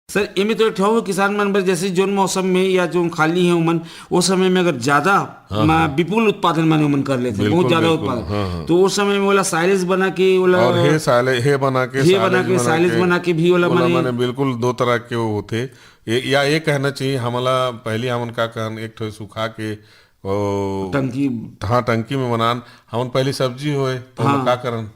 Sir एमे तो एक ठो हो किसान मन बर जैसे जोन मौसम में या जो खाली है उमन वो समय में अगर ज्यादा विपुल उत्पादन माने उमन कर लेते हैं, बहुत बिल्कुल ज्यादा बिल्कुल, उत्पादन, हाँ हाँ। तो उस समय में वाला साइलेज बना के वाला और हे बना के साइलेज बना के भी वाला बोला माने माने बिल्कुल दो तरह के वो होते। या ये कहना चाहिए हमला पहले हमन का कहन एक ठो सुखा के ओ, टंकी हाँ टंकी में बनान। हमन पहली सब्जी होए तो हाँ हम का करन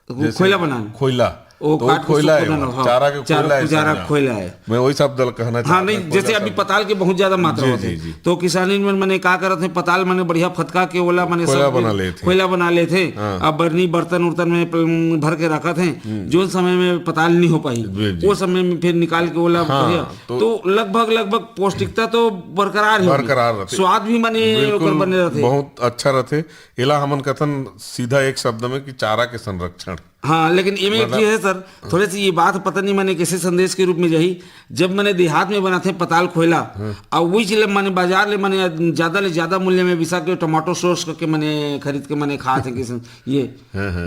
जैसे खोइला बनान खोइला, वो तो काट के खोइला उसको है बनाना, वो, हाँ, चारा के खोइला है चारा समझा। खोइला है। मैं वही शब्द कहना हाँ चाहता नहीं, खोइला जैसे अभी शब्द। पताल के बहुत ज्यादा मात्रा जी, होते जी, जी। हैं तो किसानी में मैंने का करत है, पताल मैंने बढ़िया फतका के ओला मैंने खोइला सब बना लेते। खोइला बना लेते। हाँ। अब बर्नी बर्तन उर्तन में भर के रखत हैं, जो समय में पताल नहीं हो पाई जी, जी। वो समय में फिर निकाल के ओला हाँ, बढ़िया, तो लगभग पौष्टिकता तो बरकरार है, बरकरार रहते, स्वाद भी माने ओकर बने रहते। बहुत अच्छा रहते। इला हमन कथन सीधा एक शब्द में कि चारा के संरक्षण। हाँ लेकिन इमे एक चीज है सर, थोड़ी सी ये बात पता नहीं मैंने कैसे संदेश के रूप में जाही, जब मैंने देहात में बनाते हैं पताल खोइला और वही चीज मैंने बाजार ले मैंने ज्यादा ले ज्यादा मूल्य में बिसा के टमाटो सॉस करके मैंने खरीद के मैंने खाते हैं किसान ये,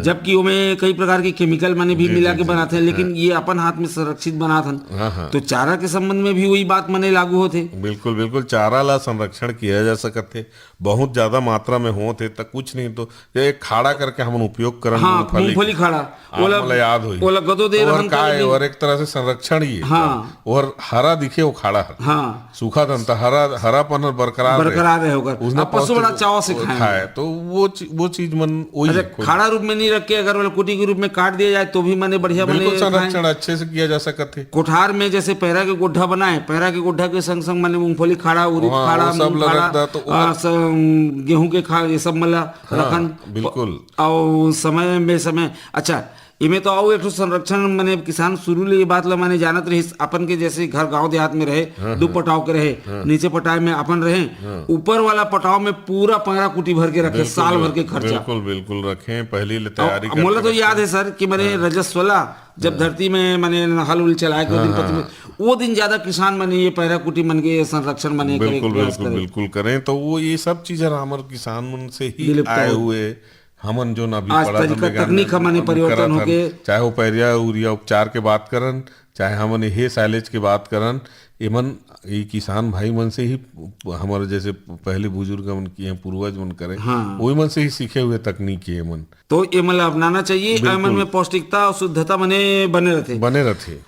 जबकि उनमें कई प्रकार की केमिकल मैंने भी मिला के बनाते हैं, लेकिन ये अपन हाथ में सुरक्षित बनाते। तो चारा के संबंध में भी वही बात मैंने लागू होते। बिल्कुल बिल्कुल, चारा ला संरक्षण किया जा सकते, बहुत ज्यादा मात्रा में होते तो कुछ नहीं तो ये खाड़ा करके हम उपयोग करन। हाँ मूंगफली खाड़ा ओला याद हुई ओला गदो दे रहन का है, और एक तरह से संरक्षण ही है। हाँ। और हरा दिखे वो खाड़ा है, हाँ सूखा दंता हरापन बरकरार रहे होगा, उसने पशु बड़ा चाव से खाए, तो वो चीज मन वही खाड़ा रूप में नहीं रख के अगर वाला कुटी के रूप में काट दिया जाए तो भी मैंने बढ़िया बिल्कुल संरक्षण अच्छे से किया जा सकते। कोठार में जैसे पैरा के गुड्ढा बनाए, पैरा के गुड्ढा के संग संग मैंने मूंगफली खाड़ा, उड़द खाड़ा, गेहूं के खाड़ा, ये सब मला रखन बिल्कुल। और समय में समय अच्छा इमे तो आओ एक संरक्षण मैंने किसान शुरू ले ये बात ला मैंने जानत रही अपन के जैसे घर गांव देहात में रहे दो पटाव के रहे, नीचे पटाव में अपन रहे, ऊपर वाला पटाव में पूरा पैरा कुटी भर के रखे, साल भर के खर्चा बिल्कुल बिल्कुल रखे पहले ले तैयारी। मोला तो याद है सर कि मैंने रजस्वला जब धरती में मैंने हल उल चलाए वो दिन ज्यादा किसान मैंने ये पैरा कुटी मन के संरक्षण मैंने बिल्कुल करें, तो वो ये सब चीजें हमारे किसान मन से ही आए हुए हमन जो ना तकनीक हमारे परिवर्तन हो गए, चाहे वो पैरिया उरिया उपचार के बात करन, चाहे हमन हे साइलेज की बात करन, एमन ये किसान भाई मन से ही हमारे जैसे पहले बुजुर्ग मन किए पूर्वज मन करे, हाँ। वही मन से ही सीखे हुए तकनीक है मन, तो ये मतलब अपनाना चाहिए। मन में पौष्टिकता और शुद्धता मने बने रहते।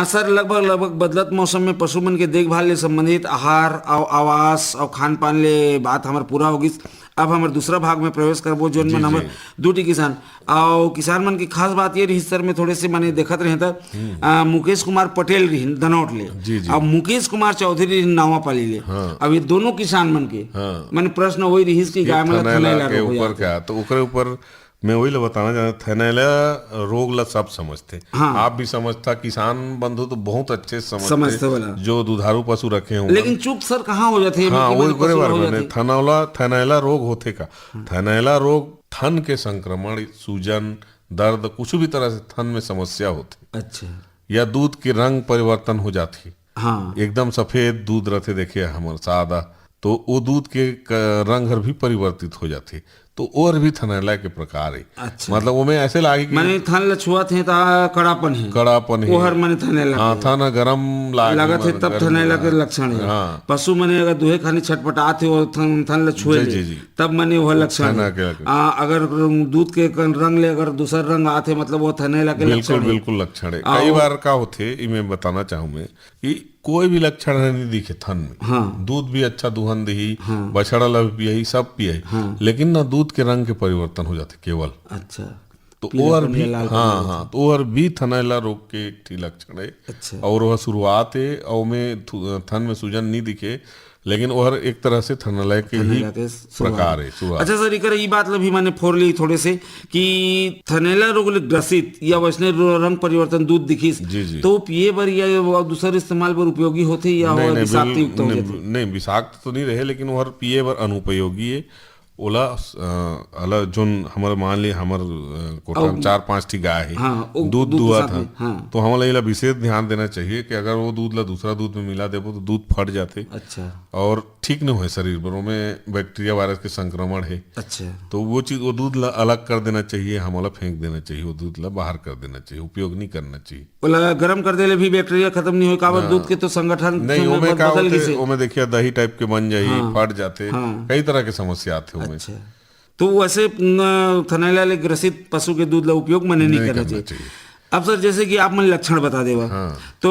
सर लगभग बदलत मौसम में पशु मन के देखभाल ले संबंधित आहार और आवास और खान पान ले बात हमारे पूरा होगी। अब हमारे दूसरा भाग में प्रवेश करबो जोन में हमारे दूटी किसान और किसान मन की खास बात ये रही सर में थोड़े से मैंने देखत रहे था, मुकेश कुमार पटेल रही दनौट ले और मुकेश कुमार चौधरी नावापाली ले। अब ये दोनों किसान मन के मैंने प्रश्न वही रही कि गाय में थनैला रोग ऊपर क्या, तो ओकरे ऊपर मैं वही बताना चाहता, थनैला रोग ला सब समझते। हाँ। आप भी समझता, किसान बंधु तो बहुत अच्छे समझते जो दुधारू पशु रखे हों, लेकिन चूक सर कहाँ हो जाते हैं। हाँ वही थनैला रोग होते का, थनैला रोग थन के संक्रमण, सूजन, दर्द, कुछ भी तरह से थन में समस्या होती। अच्छा। या दूध के रंग परिवर्तन हो जाती। हाँ। एकदम सफेद दूध रहते देखे हमारे सादा, तो वो दूध के रंग भी परिवर्तित हो जाते, तो और भी थनैला के प्रकार है। अच्छा। मतलब वो में ऐसे लागे कि मैंने थन लछुआत है ता कड़ापन है ओहर माने थनैला। हाँ थन गरम लागत है तब थनैला के लक्षण है। हाँ। पशु माने अगर दुहे खानी छटपटाते हो थन लछुए तब माने वह लक्षण है। अगर दूध के रंग ले अगर दूसरा रंग आते मतलब वो थनैला के लक्षण। बिल्कुल लक्षण है। कई बार का होते मैं बताना चाहूँ मैं कि कोई भी लक्षण नहीं दिखे थन में। हाँ। दूध भी अच्छा दुहन दही, हाँ। बछड़ा ला भी पिए, सब पिए, हाँ। लेकिन ना दूध के रंग के परिवर्तन हो जाते केवल। अच्छा। तो और भी हाँ तो और भी थनैला रोग के एक लक्षण है। अच्छा। और वह शुरुआत है और में थन में सूजन नहीं दिखे, लेकिन वह एक तरह से थनैला के ही प्रकार है। अच्छा सर इकर ये बात भी मैंने फोड़ ली थोड़े से कि थनैला रोग ग्रसित या वैसने रंग परिवर्तन दूध दिखिस तो पिए बर या दूसरे इस्तेमाल पर उपयोगी होते या विषाक्त युक्त हो जाते? नहीं विषाक्त तो नहीं रहे, लेकिन वह पिए बर अनुपयोगी है। ओला अला जोन हमारे मान ली हमार कोठा में 4-5 ठी गाय है, हाँ, दूध दुआ था, हाँ। तो हमारे ला विशेष ध्यान देना चाहिए कि अगर वो दूध ला दूसरा दूध में मिला देबो तो दूध फट जाते। अच्छा और ठीक नहीं है शरीर पर, में बैक्टीरिया वायरस के संक्रमण है। अच्छा तो वो चीज, वो दूध ला अलग कर देना चाहिए, हमारा फेंक देना चाहिए, वो दूध ला बाहर कर देना चाहिए, उपयोग नहीं करना चाहिए। बोला गरम कर देले भी बैक्टीरिया खत्म नहीं हो काबर दूध के तो संगठन नहीं, में ओमे का बदल होते, गिसे। ओमे देखिए दही टाइप के बन जाई, फट जाते, कई तरह के समस्या आते ओमे। अच्छा तो वैसे थनैला ले ग्रसित पशु के दूध ला उपयोग मने नहीं करना चाहिए। अब सर जैसे कि आप मन लक्षण बता देवा, तो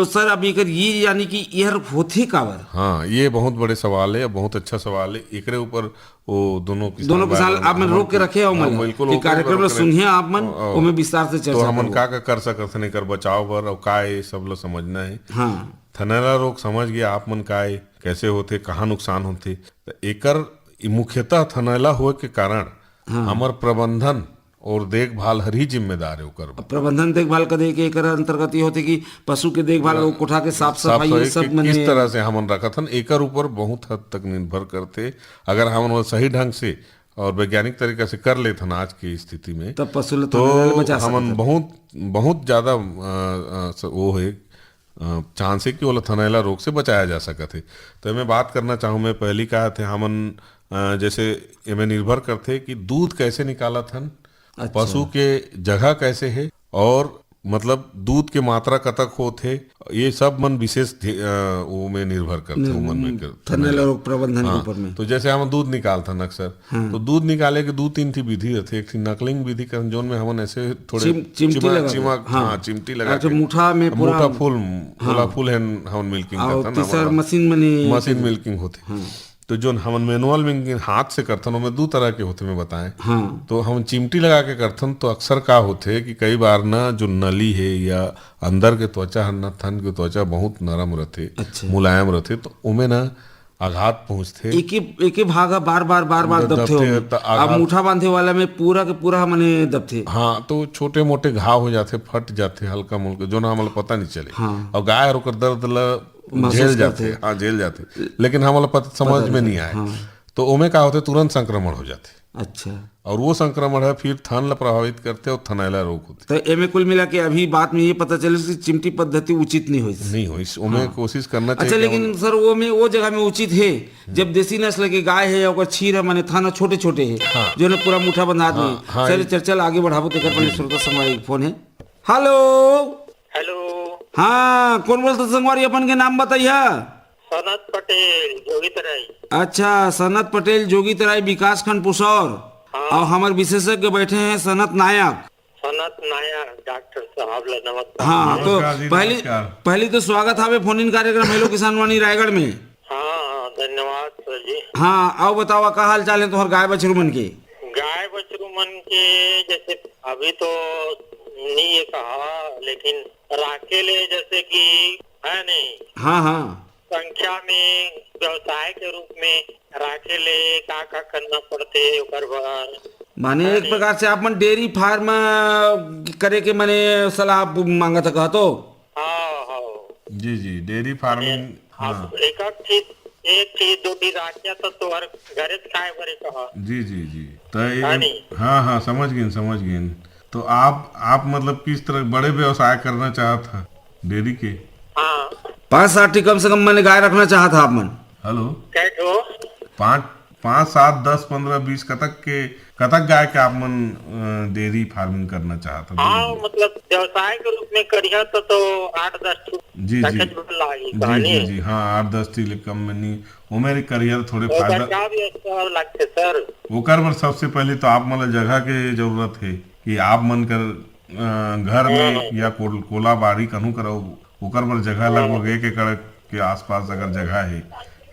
सर अब एकर ये यानी कि यह होथे काबर? हाँ, ये बहुत बड़े सवाल है, बहुत अच्छा सवाल है। एकरे ऊपर वो दोनों किसान आप मन रोक के रखे हो मन कि कार्यक्रम में सुनिए आप मन ओमे विस्तार से चर्चा तो हमन का कर सकत नहीं कर बचाव बर, और का है सब लोग समझना है। हाँ थनैला रोग समझ गया आप मन का है, कैसे होते, कहाँ नुकसान होते। तो एकर मुख्यतः थनैला हुए के कारण हमार प्रबंधन और देखभाल हर ही जिम्मेदार है ओकर। प्रबंधन देखभाल करे के एकर अंतर्गत ये होते कि पशु के देखभाल, कोठा के साफ सफाई सब मने किस तरह से हमन रखत हन, एकर ऊपर बहुत हद तक निर्भर करते। अगर हमन वो सही ढंग से और वैज्ञानिक तरीका से कर लेते आज की स्थिति में, तब पशु तो हमन बहुत ज्यादा वो है चांस है कि वो थनैला रोग से बचाया जा सकत है। तो मैं बात करना चाहूँ, मैं पहली कहा थे हमन जैसे इमें निर्भर करते कि दूध कैसे निकालत हन, पशु के जगह कैसे है, और मतलब दूध के मात्रा कतक होते, ये सब मन विशेष वो में निर्भर करते हैं मन में थनैला रोग प्रबंधन के ऊपर में। तो जैसे हम दूध निकालते हैं अक्सर, तो दूध निकाले के 2-3 थी विधि रहती है। एक थी नकलिंग विधि कर, जोन में हमन ऐसे थोड़े चिमटी लगा के मुठा में मोटा फूल है हम मिल्किंग करते हैं, मशीन मिल्किंग होते। तो जो हम मैनुअल मिल्किंग हाथ से करथन, में 2 तरह के होते मैं बताएं। तो हम चिमटी लगा के करथन, तो अक्सर का होते कि कई बार ना जो नली है या अंदर के त्वचा है ना, थन के त्वचा बहुत नरम रहते, मुलायम रहते, तो उमें ना आघात पहुंचते, एक भागा बार बार दबथे। अब मुठा बांधे वाला में पूरा के पूरा मने दबथे। हाँ, तो छोटे मोटे घाव हो जाते, फट जाते हल्का मुल्का, जो ना हमें पता नहीं चले। और गाय और दर्द झेल जाते, लेकिन हमारा पता समझ में नहीं आए। तो ओमे का होते तुरंत संक्रमण हो जाते। अच्छा, और वो संक्रमण है फिर थन ला प्रभावित करते और थनैला रोग होते। तो एमे कुल मिला के अभी बात में ये पता चले कि चिमटी पद्धति उचित नहीं हुई, ओमे कोशिश करना चाहिए। अच्छा, लेकिन सर वो जगह में उचित है जब देसी नस्ल के गाय है और छीर है, माने थाना छोटे छोटे है, जो ने पूरा मुठा बंधा नहीं। चलिए चर्चा आगे बढ़ाबो, तो श्रोता समाज फोन है। हेलो, हाँ कौन बोलते संगवारी, अपन के नाम बताइए। सनत पटेल जोगीतराई। अच्छा, सनत पटेल जोगीतराई, विकास खंड पुसौर। और हमारे विशेषज्ञ बैठे हैं सनत नायक। डॉक्टर साहब नमस्कार। हाँ, तो पहली तो स्वागत है फोन इन कार्यक्रम हेलो किसान वाणी रायगढ़ में। हाँ, धन्यवाद सर जी। हाँ, आओ बताओ का हाल चाल है तुम्हारे गाय बछरू मन के? गाय बछरू मन के जैसे अभी तो नहीं ये कहा, लेकिन राकेले जैसे कि है नहीं। हाँ, संख्या में व्यवसाय के रूप में राकेले का करना पड़ते ओकर बार, माने एक प्रकार से आप मन डेयरी फार्म करे के माने सलाह मांगत कहा तो। हाँ जी, डेयरी फार्मिंग। हाँ, एक चीज 2 राखिया तो तोहर घरे खाए बरे कहा। जी, तो हाँ समझ गए। तो आप मतलब किस तरह बड़े व्यवसाय करना चाहता था डेयरी के? हाँ, 5-7 कम से कम मैंने गाय रखना चाहा था आप मन। हेलो, 5, 7, 10, 15, 20 कतक गाय के आप मन डेयरी फार्मिंग करना चाहता? हाँ, मतलब व्यवसाय के रूप में करिया तो 8-10 जी, हाँ 8-10 टी कम में नहीं उमेर करियर थोड़े फायदा लगते सर। ओकर बर सबसे पहले तो आप मन जगह के जरूरत है कि आप मन कर घर में या कोला बाड़ी कहूँ करो, ओकर बर जगह लगभग 1 एकड़ के आसपास अगर जगह है,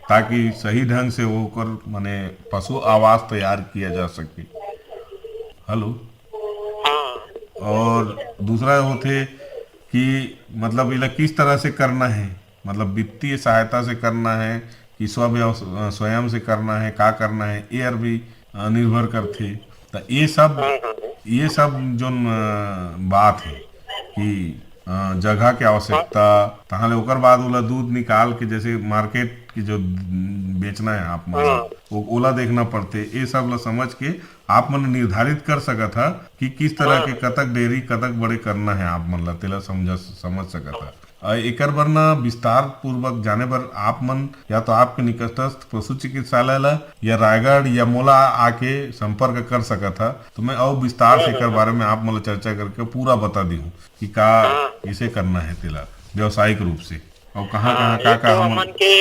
ताकि सही ढंग से वो कर माने पशु आवास तैयार किया जा सके। हेलो, और दूसरा होते कि मतलब इला किस तरह से करना है, मतलब वित्तीय सहायता से करना है कि स्वयं से करना है, का करना है, ये भी निर्भर करते। तो ये सब जो बात है कि जगह के आवश्यकता, ताहले ओकर बाद ओला दूध निकाल के जैसे मार्केट की जो बेचना है आप मन वो ओला देखना पड़ते, ये सब ला समझ के आप मन निर्धारित कर सकत है कि किस तरह के कतक डेयरी कतक बड़े करना है आप मन ला, तेला समझ सकत है। एकर बर न विस्तार पूर्वक जाने पर आप मन या तो आपके निकटस्थ पशु चिकित्सालय ला या रायगढ़ या मोला आके संपर्क कर सकत था, तो मैं और विस्तार से एकर बारे में आप मोला चर्चा करके पूरा बता दी हूँ कि का इसे करना है तेला व्यावसायिक रूप से और कहाँ का मन के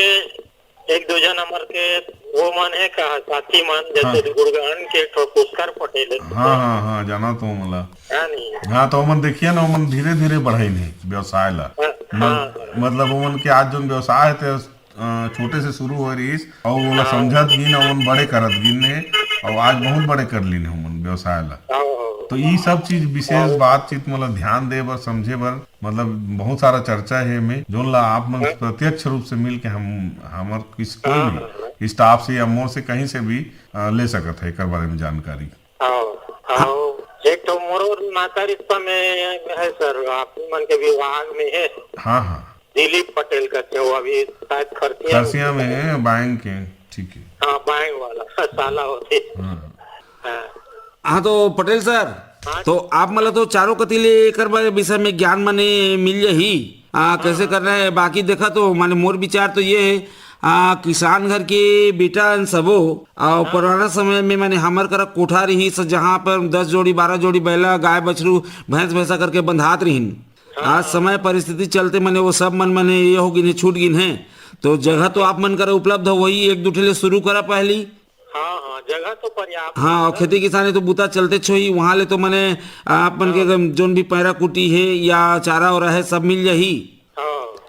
एक दो जन हमार के वो मन है का साथी मन जैसे गुड़गान के पुष्कर पटेल। हाँ जाना तो मला। हाँ तो मन देखिए ना मन धीरे धीरे बढ़ाई नहीं व्यवसाय ला, मतलब उमन के आज जो व्यवसाय थे छोटे से शुरू हो रही और वो समझत गिन और बड़े करत गिन ने और आज बहुत बड़े कर ली उमन व्यवसाय ला। तो ये सब चीज विशेष बातचीत मतलब ध्यान दे बर समझे बर मतलब बहुत सारा चर्चा है में जो ला आप मन प्रत्यक्ष रूप से मिल के हमार किस कोई भी स्टाफ से या मोर से कहीं से भी ले सकत है एक बारे में जानकारी। एक तो मोर नाता रिश्ता में है सर, आप मन के विभाग में है। हाँ दिलीप पटेल करते हो, अभी शायद खरसिया में है बैंक के। ठीक है, हाँ बैंक वाला साला होते। हाँ तो पटेल सर, तो आप मतलब तो चारों कतीले एकर विषय में ज्ञान माने मिल जाही कैसे करना है। बाकी देखा तो माने मोर विचार तो ये है किसान घर के बेटा सबो और पुराना समय में माने हमर करा कोठा रही जहाँ पर 10 जोड़ी 12 जोड़ी बैला गाय बछरू भैंस भैंसा करके बंधात रही। आज समय परिस्थिति चलते माने वो सब मन माने ये हो गिन छूट गिन है, तो जगह तो आप मन करा उपलब्ध हो, वही एक दूठे शुरू करा पहली। जगह तो पर्याप्त। हाँ और खेती किसानी तो बूता चलते छोही वहाँ ले तो मैंने अपन के जोन भी पैरा कुटी है या चारा और है सब मिल जाही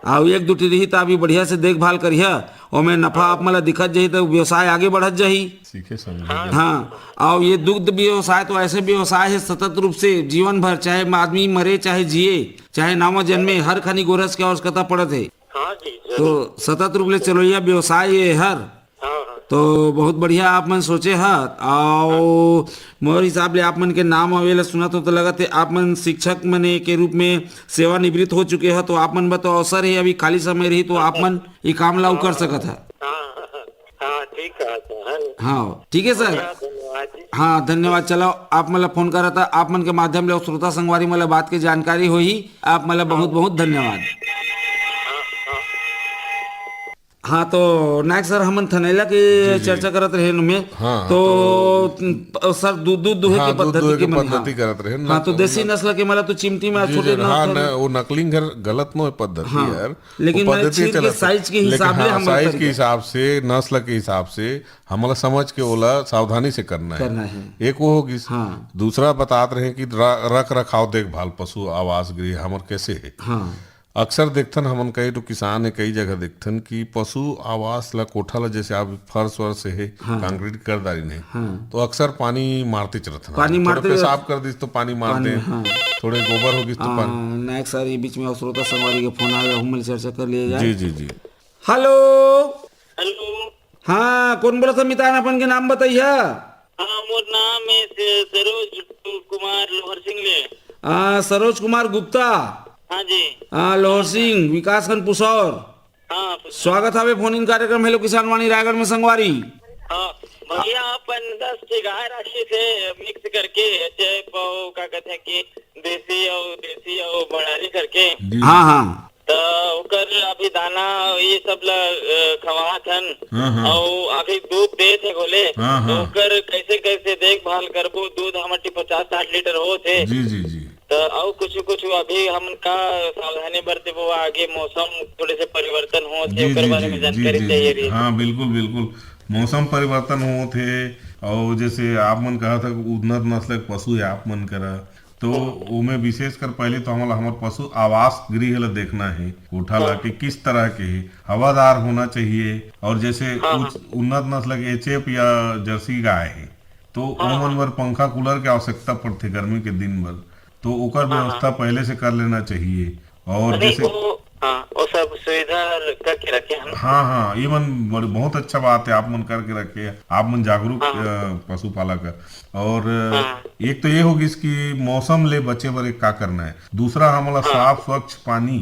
और एक दूटी रही तो अभी बढ़िया से देखभाल करिए और मैं नफा आप मला दिखत जाही तो व्यवसाय आगे बढ़त जाही। सीखे समझे। हाँ और ये दुग्ध व्यवसाय तो ऐसे व्यवसाय है सतत रूप से जीवन भर, चाहे आदमी मरे चाहे जिए चाहे नावा जन्मे, हर खानी गोरस के आवश्यकता पड़त है। तो सतत रूप से चलो यह व्यवसाय ये हर तो बहुत बढ़िया आप मन सोचे है। और मोर हिसाब ले आप मन के नाम आवेला सुना तो लगा थे आप मन शिक्षक मने के रूप में सेवानिवृत्त हो चुके हैं, तो आप मन तो अवसर है अभी खाली समय रही तो आप मन ये काम लागू कर सकत है। हाँ ठीक है सर। हाँ धन्यवाद। चलो आप मला फोन करा था, आप मन के माध्यम ले श्रोता संगवारी मला बात की जानकारी हुई, आप मला बहुत बहुत धन्यवाद। हाँ तो नायक सर हमन थनैला के चर्चा करत रहे में। हाँ, तो सर दूध दुहे के पद्धति करत रहे। हाँ तो देसी नस्ल के मतलब तो चिमटी में छोटे वो नकली घर गलत नो पद्धति यार, लेकिन साइज के हिसाब से हम साइज के हिसाब से नस्ल के हिसाब से हमला समझ के ओला सावधानी से करना है। एक वो होगी। दूसरा बताते रहे कि रख रखाव देखभाल पशु आवास गृह हमर कैसे है। अक्सर देखथन हमन कई तो किसान है कई जगह देखथन कि पशु आवास ला कोठा ला जैसे आप फर्श वर्ष है कंक्रीट कर दारी नहीं तो अक्सर पानी मारते चलत थोड़ा पेशाब कर दी तो पानी मार दे, थोड़े गोबर होगी तो पानी। नायक सर ये बीच में श्रोता संगवारी के फोन आ गया, हम चर्चा कर लिए जाए। जी हेलो हेलो। हाँ कौन बोला था मितान अपन के नाम बताइए। मोर नाम है सरोज कुमार लोहर सिंह ले। सरोज कुमार गुप्ता। हाँ जी। लोहर सिंह विकास खंड पुसौर। स्वागत है फोन इन कार्यक्रम हेलो किसान वाणी रायगढ़ में संगवारी। भैया अपन 10 गाय राशि से मिक्स करके क्या कहते हैं कि देसी और बड़ारी करके। हाँ तो अभी दाना ये सब खवात हन और अभी दूध दे थे बोले तो कैसे देखभाल करबो। दूध हमारे 50-60 लीटर हो थे। जी तो और कुछ अभी हम का सावधानी बरते वो आगे मौसम थोड़े से परिवर्तन हो थे बारे में जानकारी चाहिए। हाँ बिल्कुल मौसम परिवर्तन हो थे और जैसे आप मन कहा था उन्नत नस्ल के पशु है आप मन करा तो उमें विशेष कर पहले तो हमारे पशु आवास गृह ला देखना है, कोठा ला के किस तरह के है, हवादार होना चाहिए और जैसे उन्नत नस्ल के एचएफ या जर्सी गाय है तो उमन भर पंखा कूलर की आवश्यकता पड़ती गर्मी के दिन भर, तो ओकर व्यवस्था पहले से कर लेना चाहिए। और जैसे हाँ वो सब सुविधा करके रखे हम। हाँ हाँ, ये मन बहुत अच्छा बात है, आप मन करके रखे, आप मन जागरूक पशुपालक है। और एक तो ये होगी इसकी मौसम ले बचे बर एक का करना है, दूसरा हमारा साफ स्वच्छ पानी।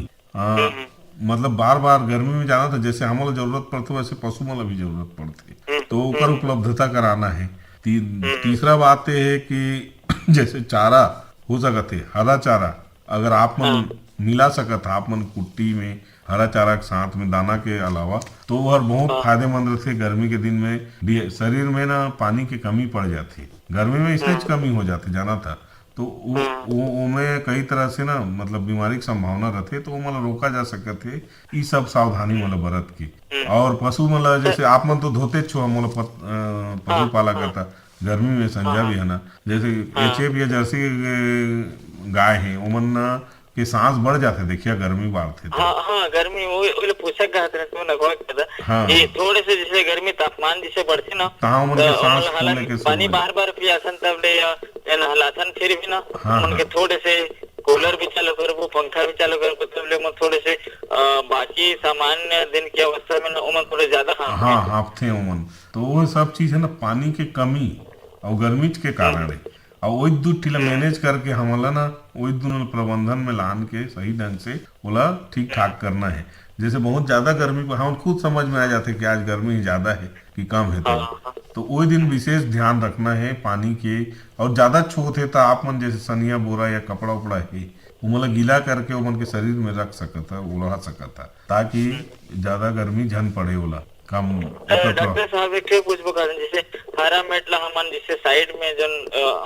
मतलब बार बार गर्मी में जाना था, जैसे हमारा जरूरत पड़ती वैसे पशु मला भी जरूरत पड़ती, तो ऊपर उपलब्धता कराना है। तीसरा बात ये है कि जैसे चारा हो सकते हरा चारा अगर आप मन मिला सकत आप मन कुट्टी में हरा चारा के साथ में दाना के अलावा, तो वह बहुत फायदेमंद रहते। गर्मी के दिन में शरीर में ना पानी की कमी पड़ जाती, गर्मी में इसलिए कमी हो जाती जाना था, तो वो में कई तरह से ना मतलब बीमारी की संभावना रहते, तो वो मतलब रोका जा सकते। ये सब सावधानी मतलब बरत की। और पशु मतलब जैसे आप मन तो धोते छो, मतलब पशु पाला करता गर्मी में संजा भी है ना, जैसे एचएफ या जर्सी गाय है उमन के सांस बढ़ जाते, देखिए गर्मी बढ़ते तो। हाँ गर्मी वो पूछा ये थोड़े से जैसे गर्मी तापमान जैसे बढ़ती ना, पानी बार बार पियासन तब ले नहलाथन, फिर भी ना उनके थोड़े से कूलर भी चालू कर, वो पंखा भी चालू कर, तब ले थोड़े से बाकी सामान्य दिन की अवस्था में ना उमन थोड़े ज्यादा हाँफते उमन, तो वो सब चीज है ना पानी की कमी और गर्मी के कारण है। और वही दूध टीला मैनेज करके हमला ना वही दूध प्रबंधन में लान के सही ढंग से बोला ठीक ठाक करना है। जैसे बहुत ज्यादा गर्मी पर हम खुद समझ में आ जाते कि आज गर्मी ज्यादा है कि कम है, तो वही दिन विशेष ध्यान रखना है पानी के। और ज्यादा छोट है तो आप मन जैसे सनिया बोरा या कपड़ा उपड़ा है वो मतलब गीला करके वो मन के शरीर में रख सकता उड़ा सकता, ताकि ज्यादा गर्मी झन पड़े वाला कम। डॉक्टर साहब एक पूछ बता दें, जैसे हरा मेटला हमन जैसे साइड में जो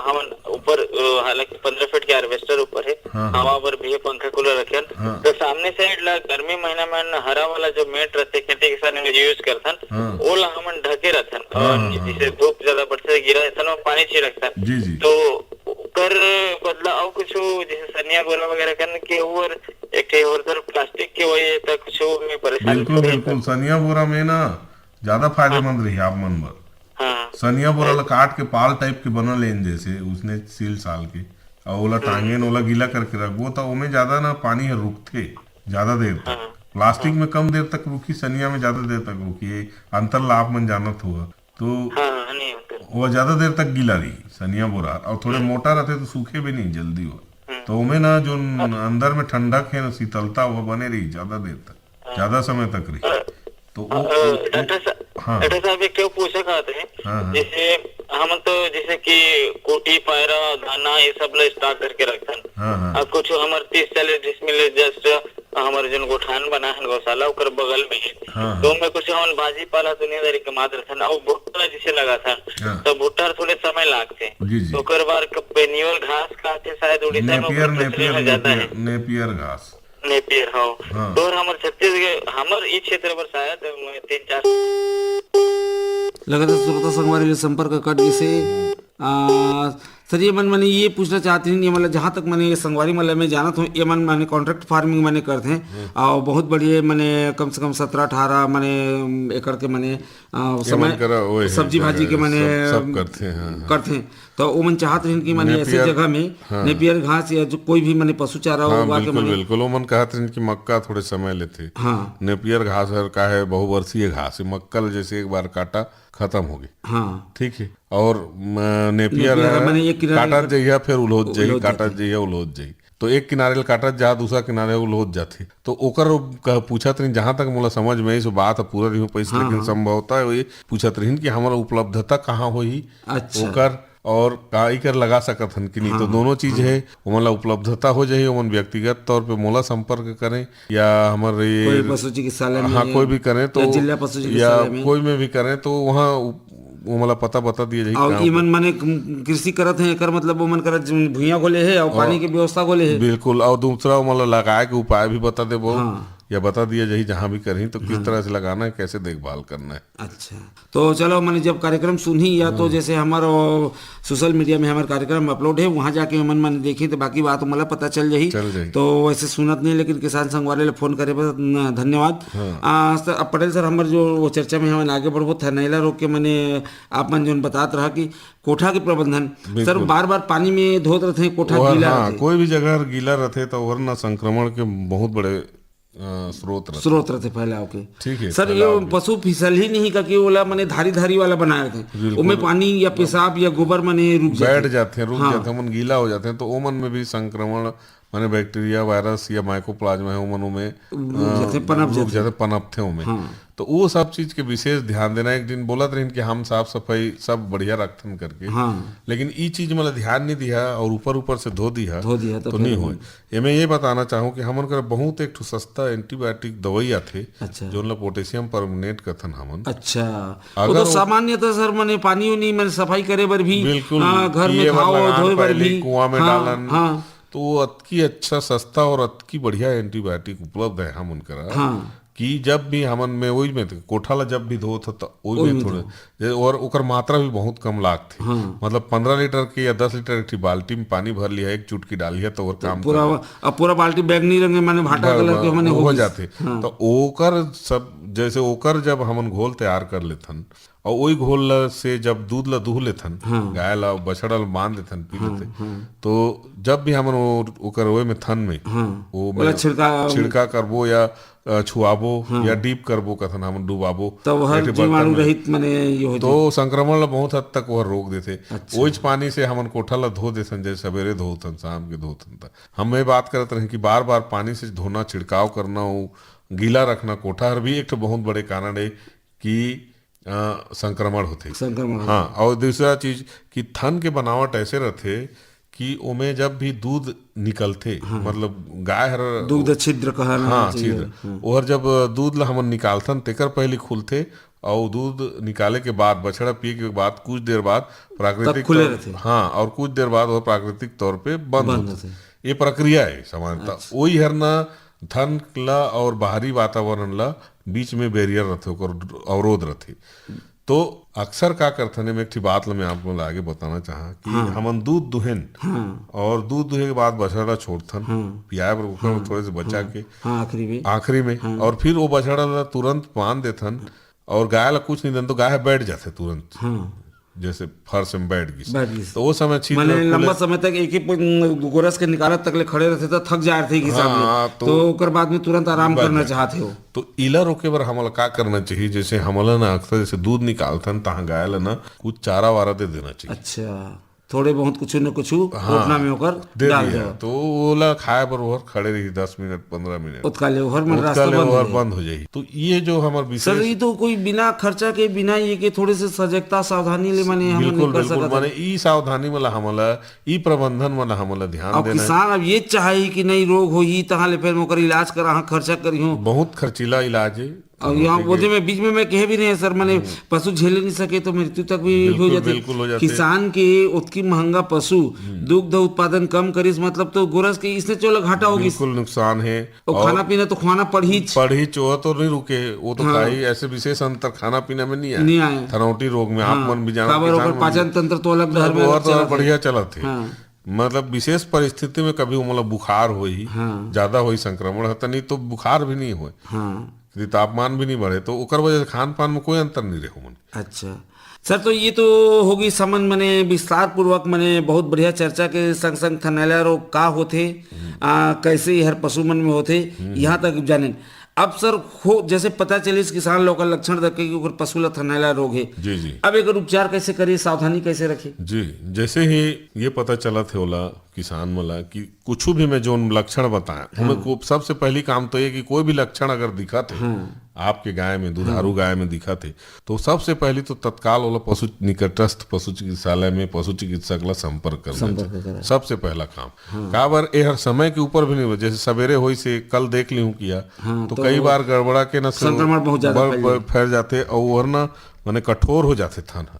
हमन ऊपर हालांकि 15 फीट के हार्वेस्टर ऊपर है, हवा पर भी पंखा कूलर रखे, तो सामने साइड ला गर्मी महीना में हरा वाला जो मेट रहते खेती किसान यूज करथन ओला हमन ढके रहथन, और जैसे धूप ज्यादा बढ़ते गिरा रहथन और पानी छिड़कथन, तो कर बदला और कुछ जैसे सनिया गोला वगैरह करने के और एक और प्लास्टिक के वजह तक कुछ में परेशानी। बिल्कुल सनिया बोरा में ना ज्यादा फायदेमंद रही आप मन बर। सनिया बोरा ला काट के पाल टाइप के बना लेन, जैसे उसने सील साल के और ओला टांगे ओला गीला करके रखो, तो उनमें ज्यादा ना पानी है रुकते ज्यादा देर तक। प्लास्टिक में कम देर तक रुकी, सनिया में ज्यादा देर तक रुकी, अंतर लाभ मन जानत हुआ तो वो ज्यादा देर तक गीला रही सनिया बोरा। और थोड़े मोटा रहते तो सूखे भी नहीं जल्दी हो, तो उनमें ना जो अंदर में ठंडक है ना शीतलता वो बने रही ज्यादा देर तक, ज्यादा समय तक रही। तो डॉक्टर साहब एक क्यों पूछा कहते हैं, जैसे हम तो जैसे कि कोटी पायरा दाना ये सब ला स्टॉक करके रखते, अब कुछ हमारे 30-40 डिसमिल जस्ट हमारे जो गोठान बना है गौशाला उकर बगल में है, तो मैं कुछ हम भाजी पाला दुनियादारी कमात रहता और भुट्टा जैसे लगा था, तो भुट्टा थोड़े समय लागते, तो कर बार पेनियल घास काटे शायद उड़ीसा में ज्यादा है नेपियर हो, तो हमारे छत्तीसगढ़ हमारे इस क्षेत्र पर शायद 3-4 लगातार श्रोता संगवारी संपर्क कट जैसे सर ये मन मैंने ये पूछना चाहते हैं, ये मतलब जहाँ तक मैंने ये संगवारी मतलब मैं जानत हूँ, ये मैंने कॉन्ट्रैक्ट फार्मिंग मैंने करते हैं और बहुत बढ़िया मैंने कम से कम 17-18 मैंने एकड़ के मैंने समय सब्जी भाजी के मैंने करते हैं, तो वो मन चाहते हैं कि मैंने ऐसे जगह में नेपियर घास या जो कोई भी मैंने पशु चारा उगा के बिल्कुल वो मन कहते हैं कि मक्का थोड़े समय लेते, नेपियर घास का है बहुवर्षीय घास, मक्का जैसे एक बार काटा खत्म हो गई, ठीक है। और नेपियर काटा जाइए फिर उलोद जाइए, काटा जाइए उलोद जाइए, तो एक किनारे काटा जा दूसरा किनारे उलोद जाते, तो ओकर पूछत रही जहां तक मोला समझ में इस बात पूरा नहीं हो पैसे, लेकिन संभवता है पूछत रही कि हमारा उपलब्धता कहाँ होई ओकर और काई कर लगा सकत हन कि नहीं, तो दोनों चीज है मतलब उपलब्धता हो जाए, उन व्यक्तिगत तौर पे मोला संपर्क करें या हमारे पशु चिकित्सालय में कोई भी करें तो जिला पशु चिकित्सालय में कोई में भी करें तो वहाँ वो मतलब बता दिया जाए। और ई मन माने कृषि करत है एकर मतलब वो मन करत भुइयां गोले है और पानी की व्यवस्था गोले है, बिल्कुल। और दूसरा मतलब लगाए के उपाय भी बता दे या बता दिया जाए जहाँ भी करें तो किस तरह से लगाना है, कैसे देखभाल करना है। अच्छा, तो चलो मैंने जब कार्यक्रम सुनी या तो जैसे हमारा सोशल मीडिया में हमारा कार्यक्रम अपलोड है वहाँ जाके मन मैंने देखी तो बाकी बात मतलब पता चल जाही, तो वैसे सुनत नहीं, लेकिन किसान संघ वाले फोन करे पर धन्यवाद। अब पटेल सर हमारे जो चर्चा में हमें आगे बढ़ो थनैला रोग के मैंने आप मन जो बतात रहा कि कोठा के प्रबंधन सर बार बार पानी में धोत रहते हैं, कोठा गीला कोई भी जगह गीला रहते तो और ना संक्रमण के बहुत बड़े स्रोत रहते फैलाव के। ठीक है सर ये पशु फिसल ही नहीं का कि ओला माने धारी धारी वाला बनाए थे, उनमें पानी या पेशाब या गोबर माने रुक बैठ जाते हैं, रुक जाते हैं, मन गीला हो जाते हैं, तो ओमन में भी संक्रमण माने बैक्टीरिया वायरस या माइकोप्लाज्मा है ओमन में रुक जाते पनपथे में। तो वो सब चीज के विशेष ध्यान देना। एक दिन बोलत रही कि हम साफ सफाई सब बढ़िया रखथन करके, लेकिन ई चीज मतलब ध्यान नहीं दिया और ऊपर ऊपर से धो दिया तो नहीं हो। ये मैं ये बताना चाहूँ कि हमन कर बहुत एक सस्ता एंटीबायोटिक दवाई आथे जो मतलब पोटेशियम परमनेट कथन हमन। अच्छा, अगर तो सामान्यतः सर मने पानी उनी में सफाई करे बर भी, बिल्कुल घर में खाओ धोए बर भी, कुआं में डालन, तो वो अतकी अच्छा सस्ता और अतकी बढ़िया एंटीबायोटिक उपलब्ध है हम उनका कि जब भी हमन में वही में कोठा ला जब भी धो था वही में थोड़े और ओकर मात्रा भी बहुत कम लागती। मतलब 15 लीटर के या 10 लीटर की बाल्टी में पानी भर लिया, एक चुटकी डाल लिया तो और काम पूरा बाल्टी बैगनी रंग माने भाटा कलर के हमने हो जाते। तो ओकर सब जैसे ओकर जब हमन घोल तैयार कर लेथन और वही घोल से जब दूध ला दूह लेथन, गाय ला बछड़ा ला बांध देथन पी लेते, तो जब भी हमन ओकर ओए में थन में वो में छिड़का करबो या छुआबो या डीप करबो कथन हम डुबाबो तब हर जीवाणु रहित माने ये हो तो संक्रमण ला बहुत हद तक वह रोक देते। ओइच पानी से हमन कोठा ला धो देथन, जैसे सवेरे धोथन शाम के धोथन। तक हम बात करत रहे कि बार बार पानी से धोना, छिड़काव करना, वो गीला रखना कोठा हर भी एक तो बहुत बड़े कारण है कि संक्रमण होते। हाँ, और दूसरा चीज कि थन के बनावट ऐसे रहते कि ओमे जब भी दूध निकलते, मतलब गाय हर दूध छिद्र कहना, हाँ छिद्र, और जब दूध ला हमन निकालथन तेकर पहले खुलते और दूध निकाले के बाद बछड़ा पिए के बाद कुछ देर बाद प्राकृतिक हाँ और कुछ देर बाद वो प्राकृतिक तौर पे बंद होते। ये प्रक्रिया है सामान्यतः। वही हर ना थन ला और बाहरी वातावरण ला बीच में बैरियर रहते, अवरोध रहते। तो अक्सर का करथने में एक ठीक बात मैं आपको आगे बताना चाहा कि हमन दूध दुहन और दूध दुहे के बाद बछड़ा छोड़थन पियाए पर थोड़े से बचा के आखिरी में और फिर वो बछड़ा ला तुरंत बांध देथन और गाय ला कुछ नहीं देन तो गाय बैठ जाते तुरंत, जैसे फर्श में बैठ गई तो वो समय लंबा समय तक एक ही गोरस के निकालत तक ले खड़े रहते तो थक जाए थे तो ओकर बाद में तुरंत आराम करना चाहते हो। तो इला रोके बर हमला का करना चाहिए, जैसे हमला ना अक्सर जैसे दूध निकालथन तहाँ गाय ला ना कुछ चारा वारा दे देना चाहिए। अच्छा, थोड़े बहुत कुछ न कुछ कोटना में होकर डाल दो तो ओला खाए पर ओहर खड़े रही 10 मिनट 15 मिनट उत्काले ओहर में रास्ता बंद हो जाए। तो ये जो हमार विशेष सर ये तो कोई बिना खर्चा के बिना ये के थोड़े से सजगता सावधानी ले माने हम बिल्कुल बिल्कुल माने ई सावधानी वाला हमला ई प्रबंधन वाला हमला ध्यान देना। किसान अब ये चाहे कि नहीं रोग हो ही तहाँ ले फिर ओकर इलाज करा खर्चा करी हो, बहुत खर्चीला इलाज है। और यहाँ बोझे में बीच में मैं कह भी नहीं है सर, मैंने पशु झेल नहीं सके तो मृत्यु तक भी हो जाती। किसान के उतकी महंगा पशु दुग्ध उत्पादन कम करिस मतलब तो गोरस के इसने चलो घाटा होगी, बिल्कुल नुकसान है। और खाना पीना तो खाना पढ़ी चोह तो नहीं रुके, वो तो खाई ऐसे विशेष अंतर खाना पीना में नहीं आए। थनौटी रोग में आप मन भी जाना, पाचन तंत्र तो अलग बढ़िया चला थे। मतलब विशेष परिस्थिति में कभी मतलब बुखार हो ही ज्यादा हो संक्रमण होता, नहीं तो बुखार भी नहीं हो, तापमान भी नहीं बढ़े, तो ओकर वजह से खान पान में कोई अंतर नहीं रहे मन। अच्छा सर, तो ये तो होगी समझ मने विस्तार पूर्वक मने बहुत बढ़िया चर्चा के संग संग थनैला रोग का होथे, कैसे हर पशु मन में होथे यहाँ तक जाने। अब सर हो जैसे पता चले इस किसान लोग का लक्षण देखे कि पशु ला थनैला रोग है जी जी, अब एक उपचार कैसे करे, सावधानी कैसे रखे जी। जैसे ही ये पता चला थे ओला किसान वाला कि कुछ भी मैं जो लक्षण बताया हमें सबसे पहली काम तो ये कि कोई भी लक्षण अगर दिखा थे आपके गाय में, दुधारू गाय में दिखा थे तो सबसे पहले तो तत्काल वाला पशु निकटस्थ पशु चिकित्सालय में पशु चिकित्सक ला संपर्क करना सबसे पहला काम। का बार ये हर समय के ऊपर भी नहीं हो, जैसे सवेरे हो से कल देख ली हूँ किया तो कई बार गड़बड़ा के न संक्रमण बहुत ज्यादा फैल जाते और वरना माने कठोर हो जाते थाना,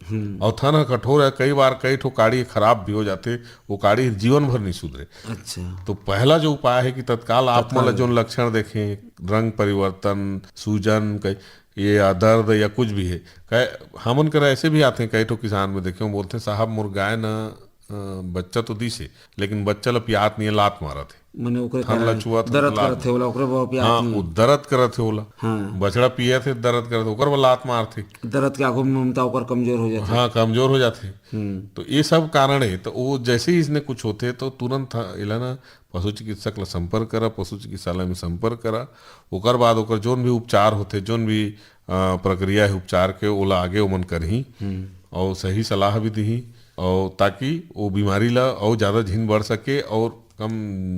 और थाना कठोर है कई बार कई ठो काड़ी खराब भी हो जाते, वो काड़ी जीवन भर नहीं सुधरे। अच्छा, तो पहला जो उपाय है कि तत्काल आप मतलब जो लक्षण देखें, रंग परिवर्तन, सूजन, ये दर्द या कुछ भी है, हमन कर ऐसे भी आते हैं कई ठो किसान में देखे बोलते हैं साहब मोर गाय ना बच्चा तो दी से लेकिन बच्चा ला पियात नहीं लात मारा थे, मने ओकरे थन ला छुआत दर्द करत थे ओला ओकरे बाप हाँ वो दर्द करत थे ओला हाँ। बछड़ा पिए थे दर्द करत ओकर वाला लात मार थे दर्द के आगू में ममता ओकर कमजोर हो जाता। हाँ कमजोर हो जाते। तो ये सब कारण है। तो वो जैसे ही इसने कुछ होते तो तुरंत इला ना पशु चिकित्सक ला संपर्क करा, पशु चिकित्सालय में संपर्क करा। ओकर बाद ओकर जोन भी उपचार होते, जोन भी प्रक्रिया है उपचार के ओला आगे ओमन करही और सही सलाह भी दी और ताकि वो बीमारी ला और ज्यादा झीन बढ़ सके और कम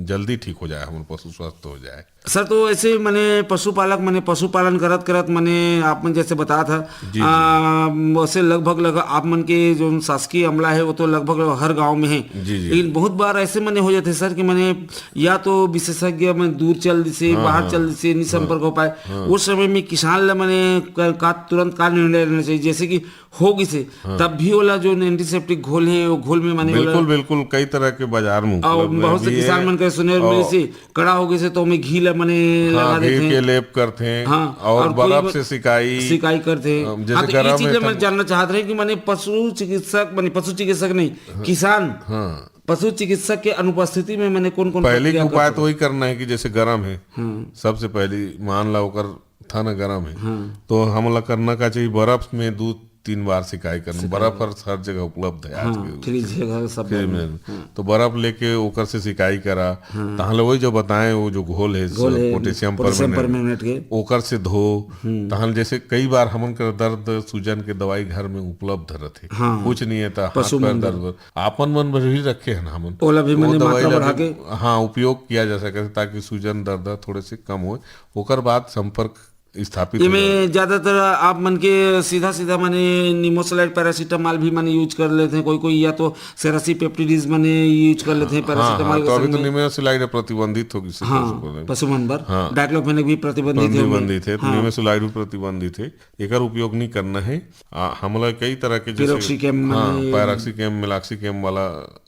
जल्दी ठीक हो जाए, हमारे पशु स्वस्थ हो जाए। सर तो ऐसे मैंने पशुपालक मैंने पशुपालन करत करत मैंने आप मन जैसे बताया था वैसे लगभग आप मन के जो शासकीय अमला है वो तो लगभग हर गांव में है। लेकिन बहुत बार ऐसे मैंने हो जाते सर कि मैंने या तो विशेषज्ञ मैं दूर चल दिसे बाहर चल दिसे नहीं संपर्क हो पाए। उस समय में किसान ला मैंने तुरंत का निर्णय लेना चाहिए जैसे कि हो गई से तब भी वाला जो एंटीसेप्टिक घोल है वो घोल में मैंने बिल्कुल कई तरह के बाजार में बहुत से किसान मन के सुने मेरे से कड़ा हो गई से तो मैं घी मने लगा देते हैं, लेप करते हैं। हाँ, और बर्फ से सिकाई करते हैं। हाँ, तो ये चीज मैं जानना चाहते हैं कि मैंने पशु चिकित्सक नहीं किसान पशु चिकित्सक के अनुपस्थिति में मैंने कौन पहले का उपाय तो वही करना है कि जैसे गर्म है सबसे पहले मान ला ओकर थाना गर्म है तो हमला करना का चाहिए बर्फ में 2-3 बार सिकाई करना। बर्फ हर जगह उपलब्ध है आज के जगह सब तो बर्फ लेके ओकर से सिकाई करा तहले वही जो बताएं वो जो घोल है पोटेशियम परमैंगनेट के ओकर से धो तहल जैसे कई बार हमन कर दर्द सूजन के दवाई घर में उपलब्ध रहते कुछ नहीं है पशु दर्द आपन मन में भी रखे हैं हमन दवाई हाँ उपयोग किया जा सके ताकि सूजन दर्द थोड़े से कम हो। ओकर बाद संपर्क स्थापित में ज्यादातर आप मन के सीधा माने निमोसलाइड पैरासीटामोल भी माने यूज कर लेते हैं कोई या तो सेरासी पेप्टिडीज माने यूज कर लेते हैं पैरासीटामोल। तो अभी तो निमोसलाइड प्रतिबंधित होगी पशुमन पर डाइक्लोफेनेक भी प्रतिबंधित है तो निमोसलाइड भी प्रतिबंधित है। एकर उपयोग नहीं करना है। हमला कई तरह के जैसे पैराक्सीकेम मिलाक्सीकेम वाला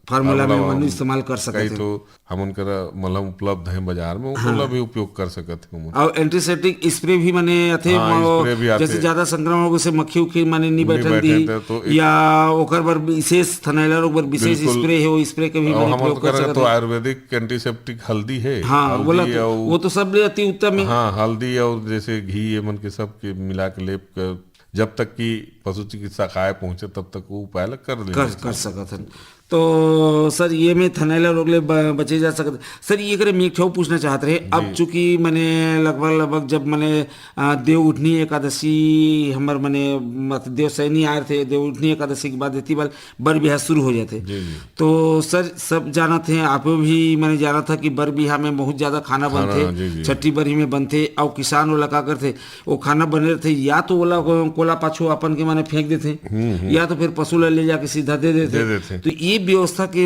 फार्मूला में मन इस्तेमाल कर सकते हैं। तो हमन करा मलहम उपलब्ध है बाजार में ओला भी उपयोग कर सकते हैं। और एंटीसेप्टिक स्प्रे भी माने अथे जैसे ज्यादा संक्रमण हो से मक्खी उखी माने नहीं बैठल दी तो या ओकर बर विशेष थनैला रोग बर विशेष स्प्रे है वो स्प्रे के भी माने उपयोग कर सकते हैं। तो आयुर्वेदिक एंटीसेप्टिक हल्दी है वो तो सब अति उत्तम है। हाँ हल्दी और जैसे घी ये मन के सब के मिला के लेप कर जब तक कि पशु चिकित्सा खाए पहुंचे तब तक वो उपाय कर सकते हैं। तो सर ये में थनैला रोग ले बचे जा सकते। सर ये करे मैं एक ठो पूछना चाहते रहे अब चूंकि मैंने लगभग जब मैंने देव उठनी एकादशी हमार मैंने देव सैनी आए थे देव उठनी एकादशी के बाद इतनी बार बर बिहा शुरू हो जाते तो सर सब जाना थे आप भी मैंने जाना था कि बर बिहा में बहुत ज्यादा खाना बनते छठी बरी में बनते और किसान वो लगा करते वो खाना बने थे या तो ओला कोला पाछो अपन के माने फेंक देते या तो फिर पशु ले जाके सीधा दे देते। तो ये व्यवस्था के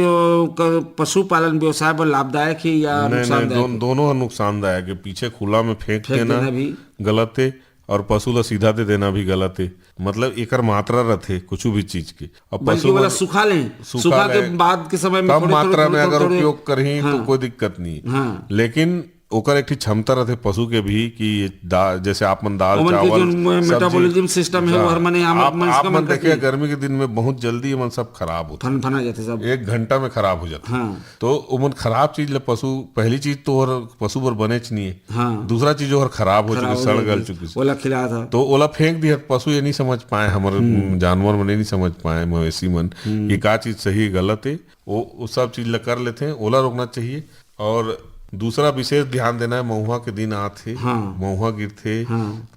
पशुपालन व्यवसाय पर लाभदायक है या नुकसानदायक? दोनों नुकसानदायक है। पीछे खुला में फेंक देना भी गलत है और पशु ला सीधा दे देना भी गलत है। मतलब एकर मात्रा रहते कुछ भी चीज के और पशु वाला सुखा के बाद के समय में कम मात्रा में अगर उपयोग करें तो कोई दिक्कत नहीं। लेकिन ओकर एक क्षमता रहते पशु के भी कि जैसे आप मन दाल चावल मेटाबॉलिज्म सिस्टम है और माने आप मन देखिए गर्मी के दिन में बहुत जल्दी मन सब खराब होता फना जाते सब 1 घंटा में खराब हो जाता तो उमन खराब चीज ले पशु पहली चीज तो और पशु पर बने नहीं है दूसरा चीज और खराब हो चुकी सड़ गल चुकी ओला खिलाया था तो ओला फेंक दिया पशु ये नहीं समझ पाए हमारे जानवर मन नहीं समझ पाए मवेशी मन ये का चीज सही गलत है वो सब चीज ला कर लेते हैं। ओला रोकना चाहिए। और दूसरा विशेष ध्यान देना है महुआ के दिन आते महुआ गिरते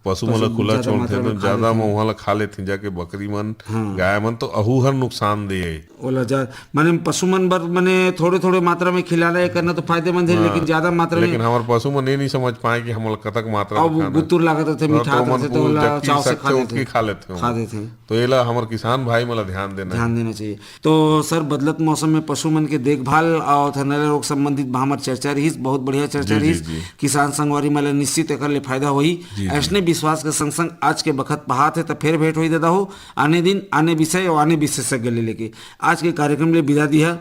पशु मन खुला छोड़ते ज्यादा महुआ ला खा लेते जाके बकरी मन गाय मन तो अहू हर नुकसान दे माने पशु मन बर माने थोड़े मात्रा में खिलाना करना तो फायदेमंद है लेकिन ज्यादा मात्रा में लेकिन हमारे पशु मन ये नहीं समझ पाए कि हम कतक मात्रा में गुत्तुर लागत थे मीठा तो चाव से खा लेते हैं। तो ये ला हमारे किसान भाई मला ध्यान देना चाहिए। तो सर बदलत मौसम में पशु मन के देखभाल और थनैला रोग संबंधित हमार चर्चा रही बहुत बढ़िया चर्चा रही। किसान संगवारी मला निश्चित एक फायदा हुई ऐसने विश्वास के संग संग आज के बखत पहात है तो फिर भेंट हुई देता हो आने दिन आने विषय और आने विशेषज्ञ ले लेके आज के कार्यक्रम ले विदा दिया।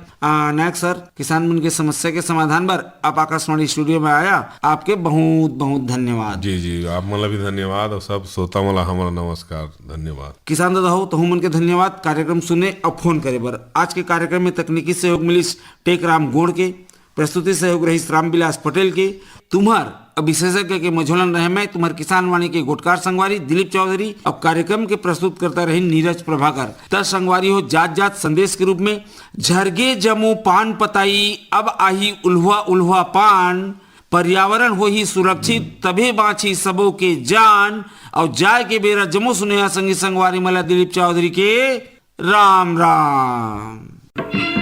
नायक सर किसान मन के समस्या के समाधान पर आप आकाशवाणी स्टूडियो में आया आपके बहुत बहुत धन्यवाद। जी आप मला भी धन्यवाद और सब श्रोता मला हमारा नमस्कार धन्यवाद। किसान दादा हो तो हम मन के धन्यवाद कार्यक्रम सुने और फोन करे बर। आज के कार्यक्रम में तकनीकी सहयोग मिली टेक राम गोड़ के प्रस्तुति सहयोग रही रामविलास पटेल के। तुम्हार विशेषज्ञ के मझोलन रहे मैं तुम्हार किसान वाणी के गोटकार संगवारी दिलीप चौधरी और कार्यक्रम के प्रस्तुत करता रही नीरज प्रभाकर। त संगवारी हो जात जात संदेश के रूप में झरगे जमो पान पताई अब आही उल्हुआ उल्हुआ पान, पर्यावरण हो ही सुरक्षित तबे बाँची सबों के जान। और जाय के बेरा जमो सुने संगी संगवारी मला दिलीप चौधरी के राम राम।